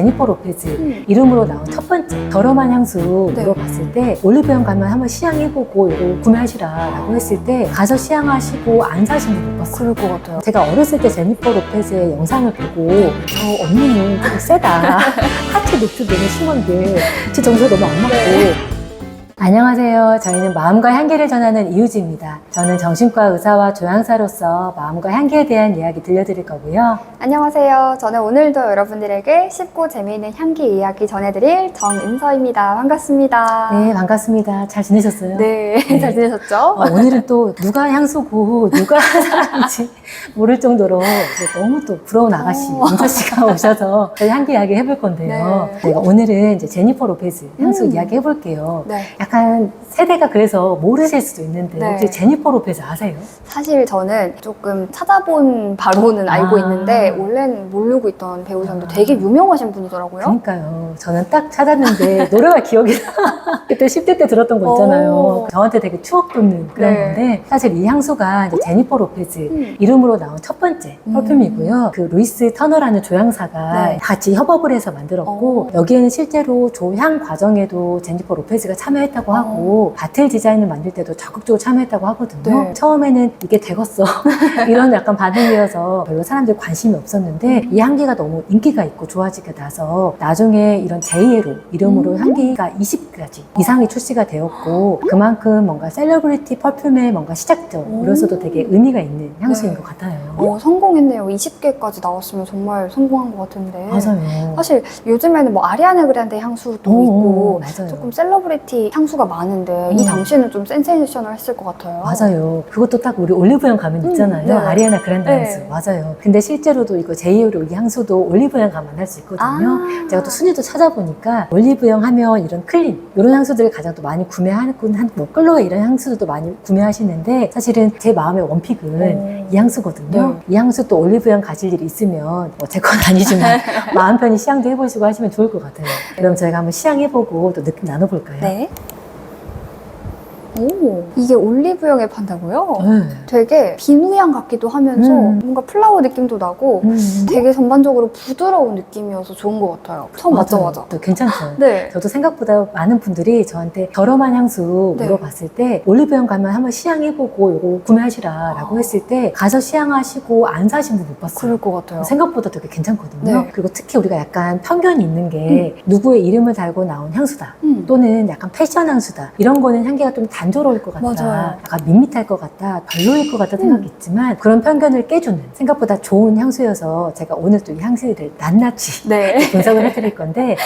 제니퍼 로페즈 이름으로 나온 첫 번째 저렴한 향수 물어봤을 때 올리브영 가면 한번 시향해보고 이거 구매하시라라고 했을 때 가서 시향하시고 안 사신 분 못 봤어요. 그럴 것 같아요. 제가 어렸을 때 제니퍼 로페즈의 영상을 보고 저 언니는 좀 세다. 하트 노트 너무 심한데 제 정서가 너무 안 맞고. 안녕하세요. 저희는 마음과 향기를 전하는 이유지입니다. 저는 정신과 의사와 조향사로서 마음과 향기에 대한 이야기 들려드릴 거고요. 안녕하세요. 저는 오늘도 여러분들에게 쉽고 재미있는 향기 이야기 전해드릴 정은서입니다. 반갑습니다. 네, 반갑습니다. 잘 지내셨어요? 네, 잘 지내셨죠? 오늘은 또 누가 향수고 누가 사람인지 모를 정도로 너무 또 부러운 아가씨 은서 씨가 오셔서 저희 향기 이야기 해볼 건데요. 네. 오늘은 이제 제니퍼 로페즈 향수 이야기 해볼게요. 네. 약간 세대가 그래서 모르실 수도 있는데 네. 혹시 제니퍼 로페즈 아세요? 사실 저는 조금 찾아본 바로는 알고 있는데 원래는 모르고 있던 배우셨는데 되게 유명하신 분이더라고요. 그러니까요. 저는 딱 찾았는데 노래가 기억이 나. 그때 10대 때 들었던 거 있잖아요. 저한테 되게 추억 돋는 그런 네. 건데 사실 이 향수가 이제 제니퍼 로페즈 이름으로 나온 첫 번째 퍼퓸이고요. 그 루이스 터너라는 조향사가 네. 같이 협업을 해서 만들었고 여기에는 실제로 조향 과정에도 제니퍼 로페즈가 참여했다고 하고 바틀 디자인을 만들 때도 적극적으로 참여했다고 하거든요. 네. 처음에는 이게 되겠어 이런 약간 반응이어서 별로 사람들이 관심이 없었는데 이 향기가 너무 인기가 있고 좋아지게 나서 나중에 이런 제이에로 이름으로 향기가 20가지 이상이 출시가 되었고 그만큼 뭔가 셀러브리티 퍼퓸의 뭔가 시작점으로서도 되게 의미가 있는 향수인 것 같아요. 성공했네요. 20개까지 나왔으면 정말 성공한 것 같은데. 맞아요. 사실 요즘에는 뭐 아리아나 그란데 향수도 있고 맞아요. 조금 셀러브리티 향수가 많은데 이 당시에는 좀 센세이셔널 했을 것 같아요. 맞아요. 그것도 딱 우리 올리브영 가면 있잖아요. 네. 아리아나 그란데 네. 향수. 맞아요. 근데 실제로도 이거 제이에로 이 향수도 올리브영 가면 만날 수 있거든요. 제가 또 순위도 찾아보니까 올리브영 하면 이런 클린 이런 향수들을 가장 또 많이 구매하는 뭐 끌로에 이런 향수들도 많이 구매하시는데 사실은 제 마음의 원픽은 이 향수거든요. 이 향수 또 올리브영 가실 일이 있으면 뭐 제 건 아니지만 마음 편히 시향도 해보시고 하시면 좋을 것 같아요. 그럼 저희가 한번 시향해보고 또 느낌 나눠볼까요? 네. 오, 이게 올리브영에 판다고요? 네. 되게 비누향 같기도 하면서 뭔가 플라워 느낌도 나고 되게 전반적으로 부드러운 느낌이어서 좋은 것 같아요. 처음 맞자마자. 괜찮죠? 네. 저도 생각보다 많은 분들이 저한테 저렴한 향수 네. 물어봤을 때 올리브영 가면 한번 시향해보고 이거 구매하시라라고 했을 때 가서 시향하시고 안 사신 분 못 봤어요. 그럴 것 같아요. 생각보다 되게 괜찮거든요. 네. 그리고 특히 우리가 약간 편견이 있는 게 누구의 이름을 달고 나온 향수다 또는 약간 패션 향수다 이런 거는 향기가 좀 단조로울 것 같다, 맞아요. 약간 밋밋할 것 같다, 별로일 것 같다 생각했지만 그런 편견을 깨주는 생각보다 좋은 향수여서 제가 오늘 또 이 향수를 낱낱이 네. 분석을 해드릴 건데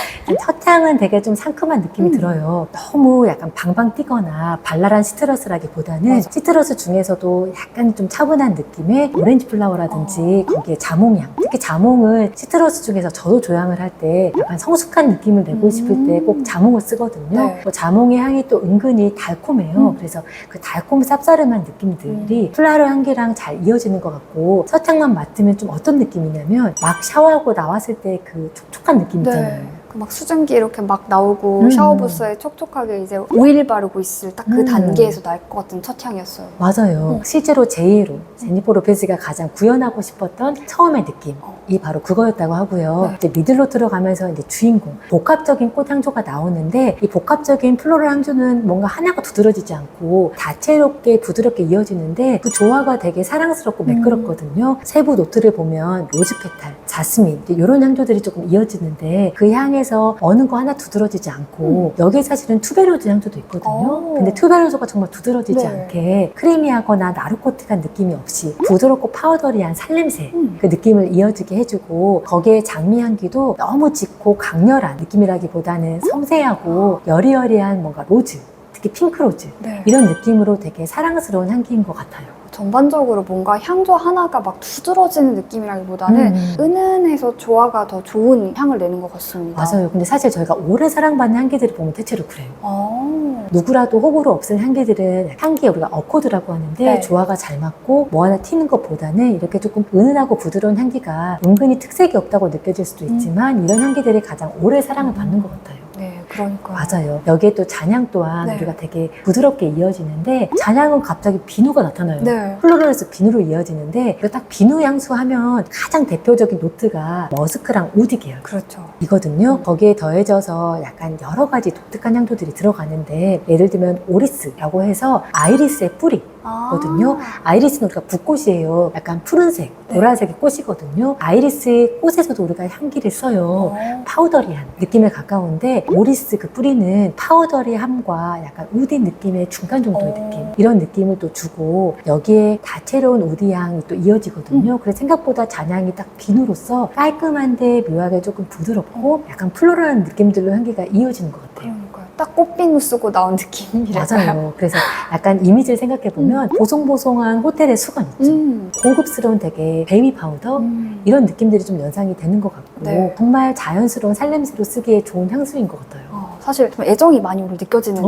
첫 향은 되게 좀 상큼한 느낌이 들어요. 너무 약간 방방 뛰거나 발랄한 시트러스라기보다는 맞아. 시트러스 중에서도 약간 좀 차분한 느낌의 오렌지 플라워라든지 거기에 자몽향, 특히 자몽은 시트러스 중에서 저도 조향을 할 때 약간 성숙한 느낌을 내고 싶을 때 꼭 자몽을 쓰거든요. 네. 자몽의 향이 또 은근히 달콤해요. 그래서 그 달콤 쌉싸름한 느낌들이 플라로 향기랑 잘 이어지는 것 같고 첫 향만 맡으면 좀 어떤 느낌이냐면 막 샤워하고 나왔을 때 그 촉촉한 느낌 있잖아요. 네. 막 수증기 이렇게 막 나오고 샤워부스에 촉촉하게 이제 오일 바르고 있을 딱 그 단계에서 날 것 같은 첫 향이었어요. 맞아요. 실제로 제이로 제니퍼 로페즈가 가장 구현하고 싶었던 처음의 느낌이 바로 그거였다고 하고요. 네. 이제 미들로 들어가면서 이제 주인공 복합적인 꽃 향조가 나오는데 이 복합적인 플로럴 향조는 뭔가 하나가 두드러지지 않고 다채롭게 부드럽게 이어지는데 그 조화가 되게 사랑스럽고 매끄럽거든요. 세부 노트를 보면 로즈 페탈, 자스민 이런 향조들이 조금 이어지는데 그 향에서 어느 거 하나 두드러지지 않고 여기에 사실은 투베로즈 향조도 있거든요. 근데 투베로즈가 정말 두드러지지 네. 않게 크리미하거나 나루코틱한 느낌이 없이 부드럽고 파우더리한 살냄새 그 느낌을 이어지게 해주고 거기에 장미 향기도 너무 짙고 강렬한 느낌이라기보다는 섬세하고 여리여리한 뭔가 로즈, 특히 핑크로즈 네. 이런 느낌으로 되게 사랑스러운 향기인 것 같아요. 전반적으로 뭔가 향조 하나가 막 두드러지는 느낌이라기보다는 은은해서 조화가 더 좋은 향을 내는 것 같습니다. 맞아요. 근데 사실 저희가 오래 사랑받는 향기들을 보면 대체로 그래요. 아, 누구라도 호불호 없을 향기들은 향기에 우리가 어코드라고 하는데 네. 조화가 잘 맞고 뭐 하나 튀는 것보다는 이렇게 조금 은은하고 부드러운 향기가 은근히 특색이 없다고 느껴질 수도 있지만 이런 향기들이 가장 오래 사랑을 받는 것 같아요. 네, 그러니까요. 맞아요. 여기에 또 잔향 또한 네. 우리가 되게 부드럽게 이어지는데 잔향은 갑자기 비누가 나타나요. 네. 플로럴에서 비누로 이어지는데 딱 비누 향수 하면 가장 대표적인 노트가 머스크랑 우디 계열. 그렇죠. 이거든요. 거기에 더해져서 약간 여러 가지 독특한 향도들이 들어가는데 예를 들면 오리스라고 해서 아이리스의 뿌리 거든요. 아이리스는 우리가 붓꽃이에요. 약간 푸른색, 보라색의 꽃이거든요. 아이리스의 꽃에서도 우리가 향기를 써요. 파우더리한 느낌에 가까운데 오리스 그 뿌리는 파우더리함과 약간 우디 느낌의 중간 정도의 느낌, 이런 느낌을 또 주고 여기에 다채로운 우디 향이 또 이어지거든요. 그래서 생각보다 잔향이 딱 비누로서 깔끔한데 묘하게 조금 부드럽고 약간 플로럴한 느낌들로 향기가 이어지는 것 같아요. 그러니까요. 딱 꽃비누 쓰고 나온 느낌이랄까요? 맞아요. 그래서 약간 이미지를 생각해 보면 보송보송한 호텔의 수건 있죠. 고급스러운 되게 베이비 파우더 이런 느낌들이 좀 연상이 되는 것 같고 네. 정말 자연스러운 살냄새로 쓰기에 좋은 향수인 것 같아요. 사실 좀 애정이 많이 오늘 느껴지는데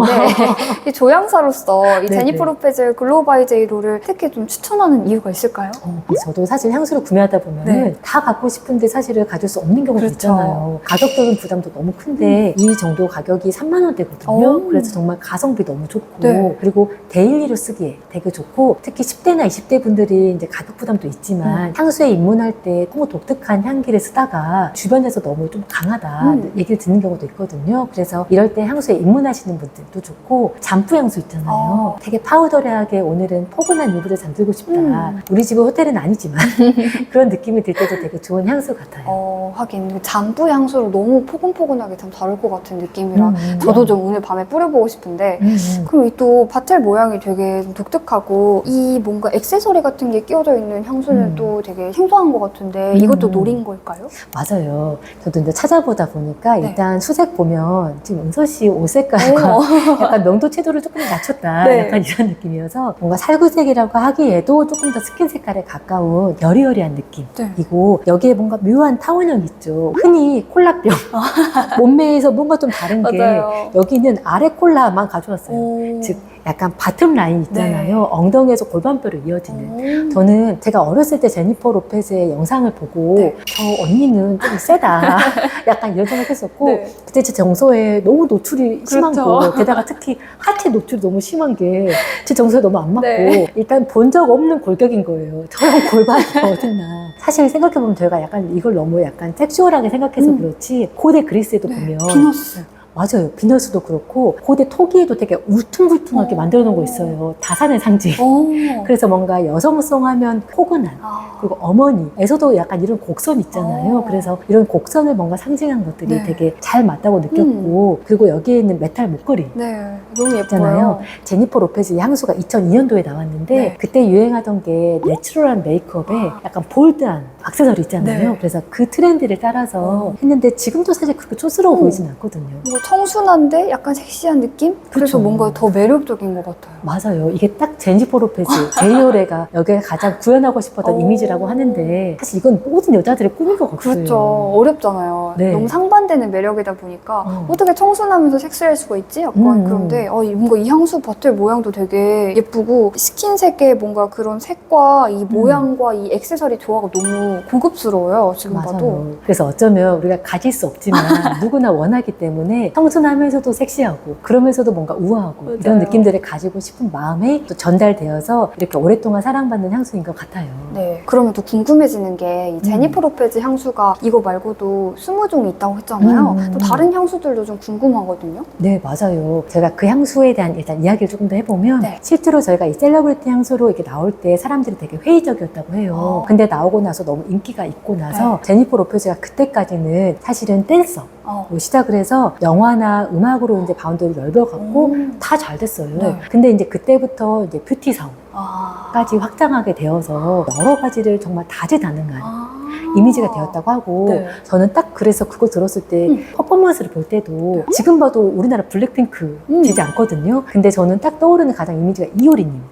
이 조향사로서 이 네네. 제니퍼 로페즈 글로우 바이 제이로를 특히 좀 추천하는 이유가 있을까요? 저도 사실 향수를 구매하다 보면 네. 다 갖고 싶은데 사실을 가질 수 없는 경우도 그렇죠. 있잖아요. 가격적인 부담도 너무 큰데 이 정도 가격이 3만 원대거든요. 그래서 정말 가성비 너무 좋고 네. 그리고 데일리로 쓰기에 되게 좋고 특히 10대나 20대 분들이 이제 가격 부담도 있지만 향수에 입문할 때 너무 독특한 향기를 쓰다가 주변에서 너무 좀 강하다 얘기를 듣는 경우도 있거든요. 그래서 이럴 때 향수에 입문하시는 분들도 좋고 잠프 향수 있잖아요. 되게 파우더리하게 오늘은 포근한 이불에 잠들고 싶다. 우리 집은 호텔은 아니지만 그런 느낌이 들 때도 되게 좋은 향수 같아요. 하긴 잠부 향수를 너무 포근포근하게 참 다룰 것 같은 느낌이라 저도 좀 오늘 밤에 뿌려보고 싶은데 그럼 이 또 바텔 모양이 되게 좀 독특하고 이 뭔가 액세서리 같은 게 끼워져 있는 향수는 또 되게 생소한 것 같은데 이것도 노린 걸까요? 맞아요. 저도 이제 찾아보다 보니까 네. 일단 수색 보면 지금 은서 씨 옷 색깔과 약간 명도 채도를 조금 낮췄다. 네. 약간 이런 느낌이어서 뭔가 살구색이라고 하기에도 조금 더 스킨 색깔에 가까운 여리여리한 느낌이고 여기에 뭔가 묘한 타원형 있죠. 흔히 콜라병 몸매에서 뭔가 좀 다른 게 맞아요. 여기는 아래 콜라만 가져왔어요. 즉 약간 바텀 라인 있잖아요. 네. 엉덩이에서 골반뼈로 이어지는. 저는 제가 어렸을 때 제니퍼 로페즈의 영상을 보고 저 언니는 좀 세다. 약간 이런 생각했었고 네. 그때 제 정서에 너무 노출이 심한 그렇죠. 거 게다가 특히 하체 노출이 너무 심한 게 제 정서에 너무 안 맞고 네. 일단 본 적 없는 골격인 거예요. 저런 골반이 어딨나. 사실 생각해보면 저희가 약간 이걸 너무 약간 섹슈얼하게 생각해서 그렇지 고대 그리스에도 보면 비너스. 맞아요. 비너스도 그렇고 고대 토기에도 되게 울퉁불퉁하게 만들어 놓은 거 있어요. 다산의 상징. 그래서 뭔가 여성성 하면 포근한 그리고 어머니에서도 약간 이런 곡선 있잖아요. 그래서 이런 곡선을 뭔가 상징한 것들이 네. 되게 잘 맞다고 느꼈고 그리고 여기에 있는 메탈 목걸이 네, 너무 있잖아요. 예뻐요. 제니퍼 로페즈 향수가 2002년도에 나왔는데 네. 그때 유행하던 게 내추럴한 메이크업에 약간 볼드한 액세서리 있잖아요. 네. 그래서 그 트렌드를 따라서 했는데 지금도 사실 그렇게 촌스러워 보이진 않거든요. 뭔가 청순한데 약간 섹시한 느낌? 그래서 그쵸. 뭔가 더 매력적인 것 같아요. 맞아요. 이게 딱 제니퍼 로페즈, 제이오레가 여기에 가장 구현하고 싶었던 이미지라고 하는데 사실 이건 모든 여자들의 꿈인 것 같아요. 그렇죠. 어렵잖아요. 네. 너무 상반되는 매력이다 보니까 어떻게 청순하면서 섹시할 수가 있지? 약간 그런데 뭔가 이 향수 버틀 모양도 되게 예쁘고 스킨색의 뭔가 그런 색과 이 모양과 이 액세서리 조화가 너무 고급스러워요. 지금 맞아요. 봐도. 그래서 어쩌면 우리가 가질 수 없지만 누구나 원하기 때문에 청순하면서도 섹시하고 그러면서도 뭔가 우아하고 맞아요. 이런 느낌들을 가지고 싶은 마음이 또 전달되어서 이렇게 오랫동안 사랑받는 향수인 것 같아요. 네. 그러면 또 궁금해지는 게 이 제니퍼 로페즈 향수가 이거 말고도 20종이 있다고 했잖아요. 또 다른 향수들도 좀 궁금하거든요. 네, 맞아요. 제가 그 향수에 대한 일단 이야기를 조금 더 해보면 네. 실제로 저희가 이 셀러브리티 향수로 이렇게 나올 때 사람들이 되게 회의적이었다고 해요. 근데 나오고 나서 너무 인기가 있고 나서 제니퍼 로페즈가 그때까지는 사실은 댄서 시작을 해서 영화나 음악으로 이제 바운더를 넓혀갖고 다 잘 됐어요. 네. 근데 이제 그때부터 이제 뷰티 사업까지 확장하게 되어서 여러 가지를 정말 다재다능한 이미지가 되었다고 하고 네. 저는 딱 그래서 그거 들었을 때 퍼포먼스를 볼 때도 지금 봐도 우리나라 블랙핑크지지 않거든요. 근데 저는 딱 떠오르는 가장 이미지가 이효리님.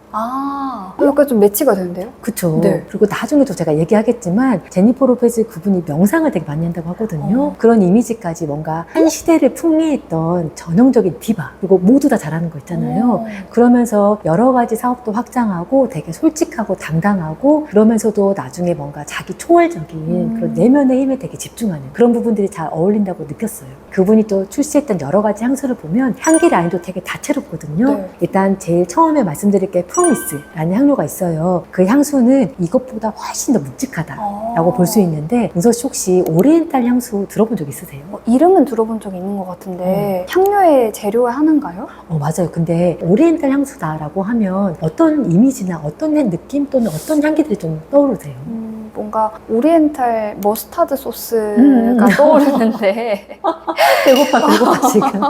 약간 좀 매치가 되는데요? 그쵸. 네. 그리고 나중에도 제가 얘기하겠지만 제니퍼 로페즈 그분이 명상을 되게 많이 한다고 하거든요. 그런 이미지까지 뭔가 한 시대를 풍미했던 전형적인 디바 그리고 모두 다 잘하는 거 있잖아요. 그러면서 여러 가지 사업도 확장하고 되게 솔직하고 당당하고 그러면서도 나중에 뭔가 자기 초월적인 그런 내면의 힘에 되게 집중하는 그런 부분들이 잘 어울린다고 느꼈어요. 그분이 또 출시했던 여러 가지 향수를 보면 향기 라인도 되게 다채롭거든요. 네. 일단 제일 처음에 말씀드릴 게 프로미스라는 향료가 있어요. 그 향수는 이것보다 훨씬 더 묵직하다라고 볼 수 있는데, 은서 씨 혹시 오리엔탈 향수 들어본 적 있으세요? 이름은 들어본 적이 있는 것 같은데 향료의 재료의 하나인가요? 맞아요. 근데 오리엔탈 향수다라고 하면 어떤 이미지나 어떤 느낌 또는 어떤 향기들이 좀 떠오르세요? 뭔가 오리엔탈 머스타드 소스가 떠오르는데 배고파 지금.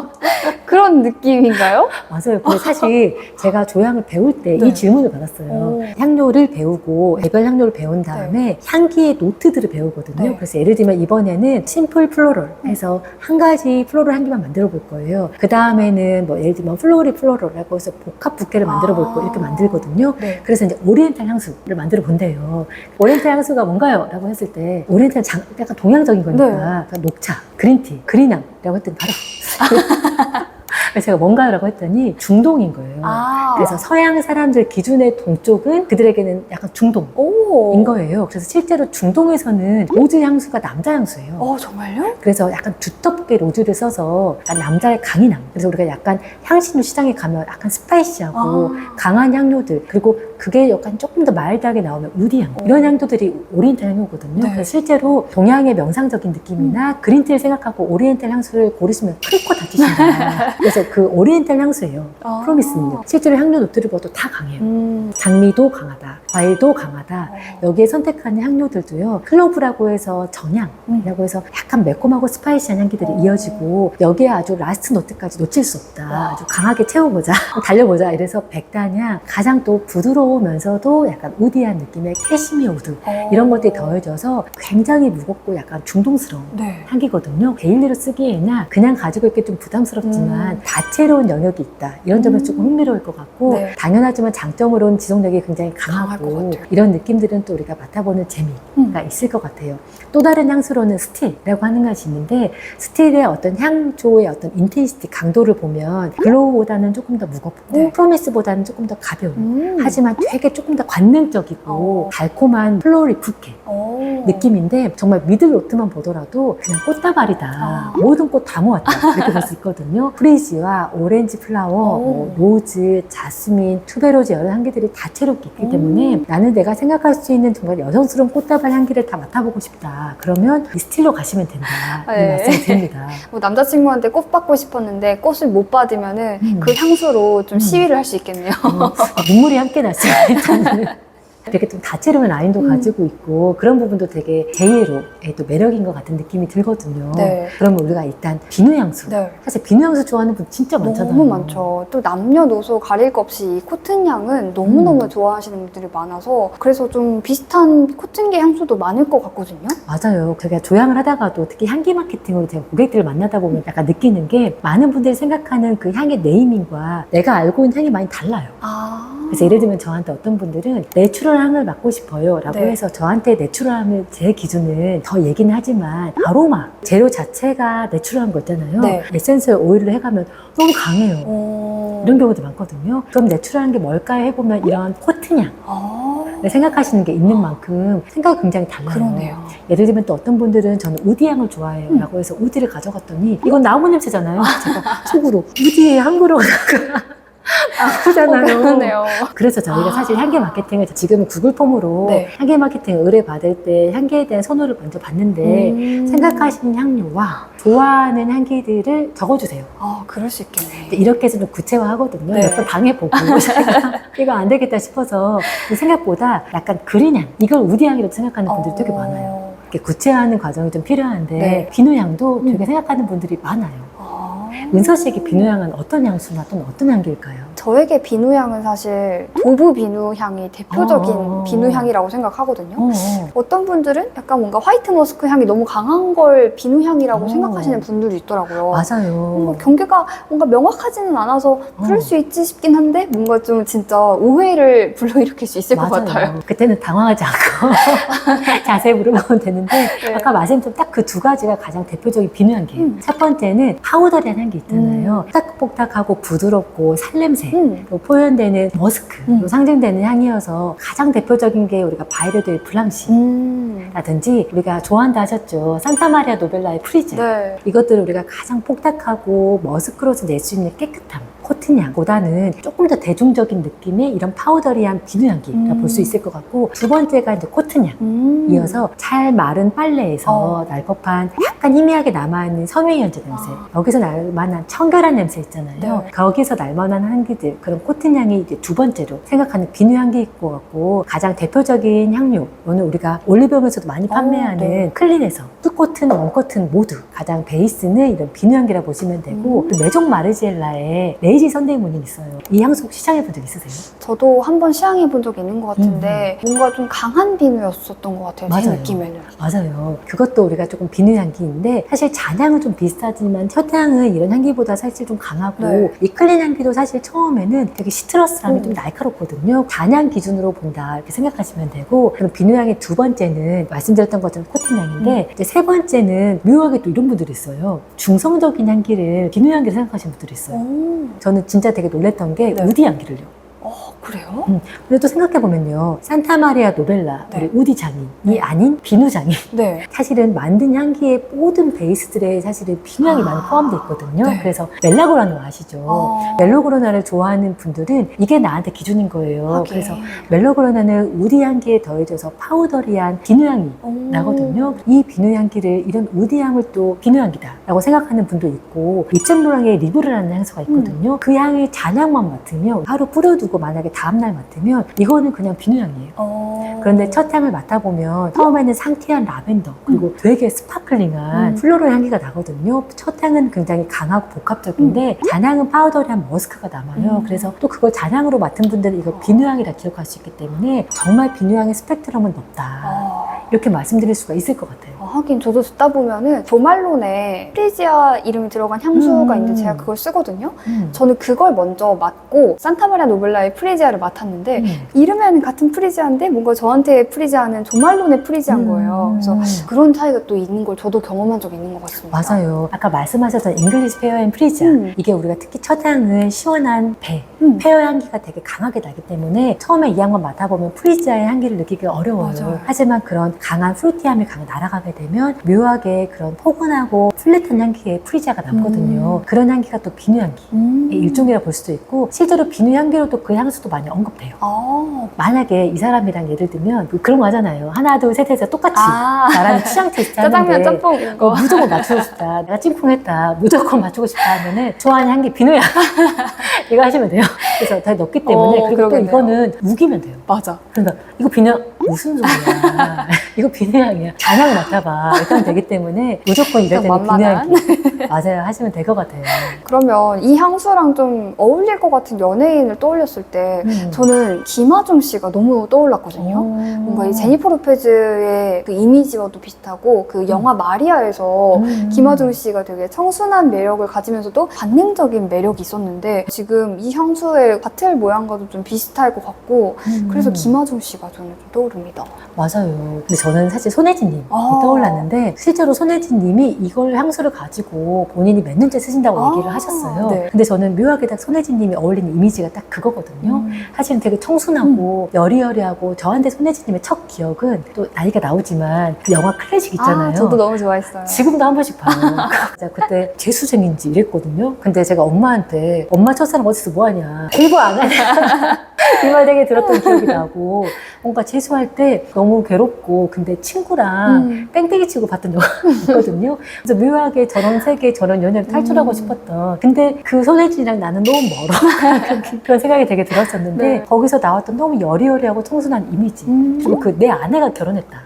그런 느낌인가요? 맞아요. 근데 사실 제가 조향을 배울 때 이 네. 질문을 받았어요. 오. 향료를 배우고 개별 향료를 배운 다음에 향기의 노트들을 배우거든요. 네. 그래서 예를 들면 이번에는 심플 플로럴 해서 한 가지 플로럴 향기만 만들어 볼 거예요. 그 다음에는 뭐 예를 들면 플로리라고 해서 복합 부케를 만들어 볼 거 이렇게 만들거든요. 네. 그래서 이제 오리엔탈 향수를 만들어 본대요. 오리엔탈 향수가 뭔가요? 라고 했을 때 오리엔탈 약간 동양적인 거니까 네. 그러니까 녹차, 그린티, 그린향이라고 했더니 바로 그래서 제가 뭔가요? 라고 했더니 중동인 거예요. 그래서 서양 사람들 기준의 동쪽은 그들에게는 약간 중동인 오. 거예요. 그래서 실제로 중동에서는 로즈 향수가 남자 향수예요. 정말요? 그래서 약간 두텁게 로즈를 써서 약간 남자의 강인 향. 그래서 우리가 약간 향신료 시장에 가면 약간 스파이시하고 강한 향료들, 그리고 그게 약간 조금 더 마일드하게 나오면 우디향, 이런 향도들이 오리엔탈 향료거든요. 네. 그래서 실제로 동양의 명상적인 느낌이나 그린티를 생각하고 오리엔탈 향수를 고르시면 클 코 다치신다. 그래서 그 오리엔탈 향수예요. 프로미스는요. 실제로 향료 노트를 봐도 다 강해요. 장미도 강하다, 과일도 강하다. 여기에 선택하는 향료들도요, 클로브라고 해서 정향이라고 해서 약간 매콤하고 스파이시한 향기들이 이어지고, 여기에 아주 라스트 노트까지 놓칠 수 없다. 아주 강하게 채워보자, 달려보자. 이래서 백단향, 가장 또 부드러우면서도 약간 우디한 느낌의 캐시미어 우드, 이런 것들이 더해져서 굉장히 무겁고 약간 중동스러운 네. 향기거든요. 데일리로 쓰기에나 그냥 가지고 있기 좀 부담스럽지만 다채로운 영역이 있다. 이런 점에서 조금 흥미로울 것 같고, 네. 당연하지만 장점으로는 지속력이 굉장히 강할 것 강하고, 같아요. 이런 느낌들은 또 우리가 맡아보는 재미가 있을 것 같아요. 또 다른 향수로는 스틸이라고 하는 것이 있는데, 스틸의 어떤 향조의 어떤 인텐시티, 강도를 보면 글로우보다는 조금 더 무겁고 네. 프로미스보다는 조금 더 가벼운, 하지만 되게 조금 더 관능적이고 달콤한 플로리 부케 느낌인데, 정말 미들 노트만 보더라도 그냥 꽃다발이다. 모든 꽃 다 모았다. 이렇게 볼 수 있거든요. 프리지와 오렌지 플라워, 뭐 로즈, 자스민, 투베로즈 여러 향기들이 다채롭게 있기 때문에 나는 내가 생각할 수 있는 정말 여성스러운 꽃다발 향기를 다 맡아보고 싶다. 그러면 이 스틸로 가시면 된다. 이 네. 말씀을 드립니다. 남자친구한테 꽃 받고 싶었는데 꽃을 못 받으면은 그 향수로 좀 시위를 할 수 있겠네요. 눈물이 함께 났어요. 일단은. 되게 좀 다채로운 라인도 가지고 있고, 그런 부분도 되게 제이로의 또 매력인 것 같은 느낌이 들거든요. 네. 그러면 우리가 일단 비누 향수. 네. 사실 비누 향수 좋아하는 분 진짜 많잖아요. 너무 많죠. 또 남녀노소 가릴 것 없이 이 코튼 향은 너무너무 좋아하시는 분들이 많아서 그래서 좀 비슷한 코튼계 향수도 많을 것 같거든요. 맞아요. 제가 조향을 하다가도 특히 향기 마케팅으로 제가 고객들을 만나다 보면 약간 느끼는 게, 많은 분들이 생각하는 그 향의 네이밍과 내가 알고 있는 향이 많이 달라요. 그래서 예를 들면 저한테 어떤 분들은 내추럴함을 맡고 싶어요 라고 네. 해서 저한테 내추럴함을, 제 기준은 더 얘기는 하지만 아로마, 재료 자체가 내추럴한 거 있잖아요. 네. 에센셜 오일로 해가면 너무 강해요. 이런 경우도 많거든요. 그럼 내추럴한 게 뭘까요? 해보면 이런 코튼향 생각하시는 게 있는 만큼 생각이 굉장히 달라요. 그러네요. 예를 들면 또 어떤 분들은 저는 우디향을 좋아해요 라고 해서 우디를 가져갔더니 이건 나무 냄새잖아요. 제가 속으로 우디의 향구로 아프잖아요. 그러네요. 그래서 저희가 사실 향기 마케팅을 지금은 구글 폼으로 네. 향기 마케팅 의뢰 받을 때 향기에 대한 선호를 먼저 받는데, 생각하시는 향료와 좋아하는 향기들을 적어주세요. 그럴 수 있겠네. 이렇게 해서 좀 구체화하거든요. 네. 몇 번 당해보고 이거 안 되겠다 싶어서, 생각보다 약간 그린향, 이걸 우디향이라고 생각하는 분들이 되게 많아요. 이렇게 구체화하는 과정이 좀 필요한데 네. 비누향도 되게 생각하는 분들이 많아요. 은서 씨에게 비누향은 어떤 향수나 또는 어떤 향기일까요? 저에게 비누향은 사실 도브 비누향이 대표적인 비누향이라고 생각하거든요. 어떤 분들은 약간 뭔가 화이트 머스크 향이 너무 강한 걸 비누향이라고 생각하시는 분들이 있더라고요. 맞아요. 뭔가 경계가 뭔가 명확하지는 않아서 그럴 수 있지 싶긴 한데 뭔가 좀 진짜 오해를 불러일으킬 수 있을 것 같아요. 그때는 당황하지 않고 자세히 물어보면 되는데, 네. 아까 말씀드린 딱 그 두 가지가 가장 대표적인 비누향기예요. 첫 번째는 파우더리한 향기 있잖아요. 뽀딱뽀딱하고 부드럽고 살냄새, 또 표현되는 머스크로 상징되는 향이어서 가장 대표적인 게 우리가 바이레도의 블랑시라든지 우리가 좋아한다 하셨죠. 산타마리아 노벨라의 프리즈. 네. 이것들을 우리가 가장 뽀딱하고 머스크로서 낼 수 있는 깨끗함, 코튼향보다는 조금 더 대중적인 느낌의 이런 파우더리한 비누향기라 볼 수 있을 것 같고, 두 번째가 이제 코튼향. 이어서 잘 마른 빨래에서 날 법한 약간 희미하게 남아있는 섬유유연제 냄새, 여기서 날 만한 청결한 냄새 있잖아요. 네. 거기서 날 만한 향기들, 그런 코튼향이 이제 두 번째로 생각하는 비누향기일 것 같고, 가장 대표적인 향료, 오늘 우리가 올리브영에서도 많이 판매하는 네. 클린에서 투코튼, 원코튼 모두 가장 베이스는 이런 비누향기라 보시면 되고, 또 메종 마르지엘라의 레이지 선데이모닝 있어요. 이 향수 혹시 시향해 본 적 있으세요? 저도 한번 시향해 본 적이 있는 것 같은데 뭔가 좀 강한 비누였었던 것 같아요. 제 맞아요. 느낌에는. 맞아요. 그것도 우리가 조금 비누 향기인데, 사실 잔향은 좀 비슷하지만 첫 향은 이런 향기보다 사실 좀 강하고, 네. 이 클린 향기도 사실 처음에는 되게 시트러스함이 좀 음. 날카롭거든요. 잔향 기준으로 본다 이렇게 생각하시면 되고, 그럼 비누 향의 두 번째는 말씀드렸던 것처럼 코튼 향인데, 이제 세 번째는 묘하게 또 이런 분들이 있어요. 중성적인 향기를 비누 향기로 생각하시는 분들이 있어요. 저는 진짜 되게 놀랬던 게 네. 우디 향기를요. 그래요? 근데 또 생각해보면요, 산타마리아 노벨라, 네. 우리 우디 장인이 네. 아닌 비누 장인. 네. 사실은 만든 향기의 모든 베이스들에 사실은 비누향이 많이 포함되어 있거든요. 네. 그래서 멜라그라노 아시죠? 멜로그라나를 좋아하는 분들은 이게 나한테 기준인 거예요. 하긴. 그래서 멜로그라나는 우디 향기에 더해져서 파우더리한 비누향이 나거든요. 이 비누향기를, 이런 우디향을 또 비누향기다라고 생각하는 분도 있고, 입장로랑의 리브르라는 향수가 있거든요. 그 향을 잔향만 맡으면, 하루 뿌려두고 만약에 다음날 맡으면 이거는 그냥 비누향이에요. 그런데 첫 향을 맡아보면 처음에는 상쾌한 라벤더, 그리고 되게 스파클링한 플로럴 향기가 나거든요. 첫 향은 굉장히 강하고 복합적인데 잔향은 파우더리한 머스크가 남아요. 그래서 또 그걸 잔향으로 맡은 분들은 이거 비누향이라 기억할 수 있기 때문에 정말 비누향의 스펙트럼은 높다, 이렇게 말씀드릴 수가 있을 것 같아요. 하긴 저도 듣다 보면은 조말론에 프리지아 이름이 들어간 향수가 있는데 제가 그걸 쓰거든요. 저는 그걸 먼저 맡고 산타마리아 노벨라의 프리지아를 맡았는데 이름에는 같은 프리지아인데 뭔가 저한테 프리지아는 조말론의 프리지아인 거예요. 그래서 그런 차이가 또 있는 걸 저도 경험한 적이 있는 것 같습니다. 맞아요. 아까 말씀하셨던 잉글리시 페어 앤 프리지아, 이게 우리가 특히 첫 향은 시원한 페어 향기가 되게 강하게 나기 때문에 처음에 이 향만 맡아보면 프리지아의 향기를 느끼기가 어려워요. 맞아요. 하지만 그런 강한 프루티함이 날아가게 되면 묘하게 그런 포근하고 플랫한 향기의 프리지아가 남거든요. 그런 향기가 또 비누 향기의 일종이라 볼 수도 있고, 실제로 비누 향기로도 그 향수도 많이 언급돼요. 만약에 이 사람이랑 예를 들면 그런 거 하잖아요. 하나 둘 셋 해서 똑같이 나랑 취향 테스트 짜장면 하는데 짬뽕 이런 거. 무조건 맞추고 싶다, 내가 찜쿵했다, 무조건 맞추고 싶다 하면은 좋아하는 향기 비누향 이거 하시면 돼요. 그래서 다 넣기 때문에. 그리고 또 그러겠네요. 이거는 우기면 돼요. 맞아. 그러니까 이거 비누 무슨 소리야 이거 비누향이야, 잔향 맡아봐 이렇게 하면 되기 때문에 무조건 이럴 때는 만만한. 비누향기 맞아요 하시면 될 것 같아요. 그러면 이 향수랑 좀 어울릴 것 같은 연예인을 떠올렸을 때 저는 김하중 씨가 너무 떠올랐거든요. 뭔가 이 제니퍼 로페즈의 그 이미지와도 비슷하고, 그 영화 마리아에서 김하중 씨가 되게 청순한 매력을 가지면서도 관능적인 매력이 있었는데, 지금 이 향수의 바틀 모양과도 좀 비슷할 것 같고, 그래서 김하중 씨가 저는 좀 떠오릅니다. 맞아요. 근데 저는 사실 손혜진님이 떠올랐는데, 실제로 손혜진님이 이걸 향수를 가지고 본인이 몇 년째 쓰신다고 얘기를 하셨어요. 네. 근데 저는 묘하게 딱 손혜진님이 어울리는 이미지가 딱 그거거든요. 사실은 되게 청순하고 여리여리하고, 저한테 손혜진님의 첫 기억은 또 나이가 나오지만 그 영화 클래식 있잖아요. 저도 너무 좋아했어요. 지금도 한 번씩 봐요. 제가 그때 재수생인지 이랬거든요. 근데 제가 엄마한테 엄마 첫사랑 어디서 뭐하냐, 공부 안 하냐 이 말 되게 들었던 기억이 나고, 뭔가 재수할 때 너무 괴롭고, 근데 친구랑 뺑뺑이 치고 봤던 적이 있거든요. 그래서 묘하게 저런 세계, 저런 연애를 탈출하고 싶었던, 근데 그 손혜진이랑 나는 너무 멀어 그런 생각이 되게 들었었는데, 네. 거기서 나왔던 너무 여리여리하고 청순한 이미지, 그리고 그 내 아내가 결혼했다,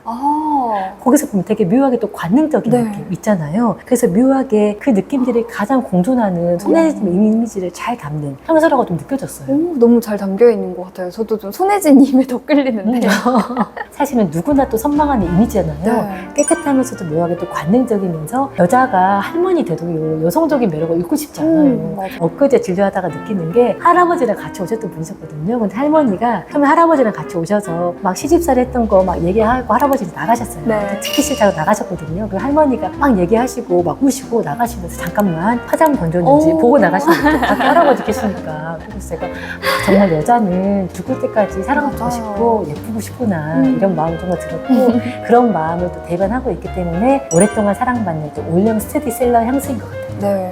거기서 보면 되게 묘하게 또 관능적인 네. 느낌 있잖아요. 그래서 묘하게 그 느낌들이 가장 공존하는 손혜진 이미지를 잘 담는 향수라고 좀 느껴졌어요. 너무 잘 담겨 있는 것 같아요. 저도 좀 손혜진님에 더 끌리는데. 사실은 누구나 또 선망하는 이미지잖아요. 네. 깨끗하면서도 묘하게 또 관능적이면서, 여자가 할머니 돼도 여성적인 매력을 잃고 싶지 않아요. 맞아. 엊그제 진료하다가 느끼는 게, 할아버지랑 같이 오셨던 분이셨거든요. 근데 할머니가 처음에 할아버지랑 같이 오셔서 막 시집살이 했던 거 막 얘기하고 할아버지 나가셨어요. 네. 듣기 싫다고 나가셨거든요. 그 할머니가 막 얘기하시고 막 우시고 나가시면서 잠깐만 화장 던졌는지 보고 나가시는 밖에 할아버지 계시니까. 그래서 제가 정말 여자는 죽을 때까지 사랑받고 맞아요. 싶고 예쁘고 싶구나, 이런 마음이 정말 들었고, 그런 마음을 또 대변하고 있기 때문에 오랫동안 사랑받는 또 올영 스테디셀러 향수인 것 같아요. 네.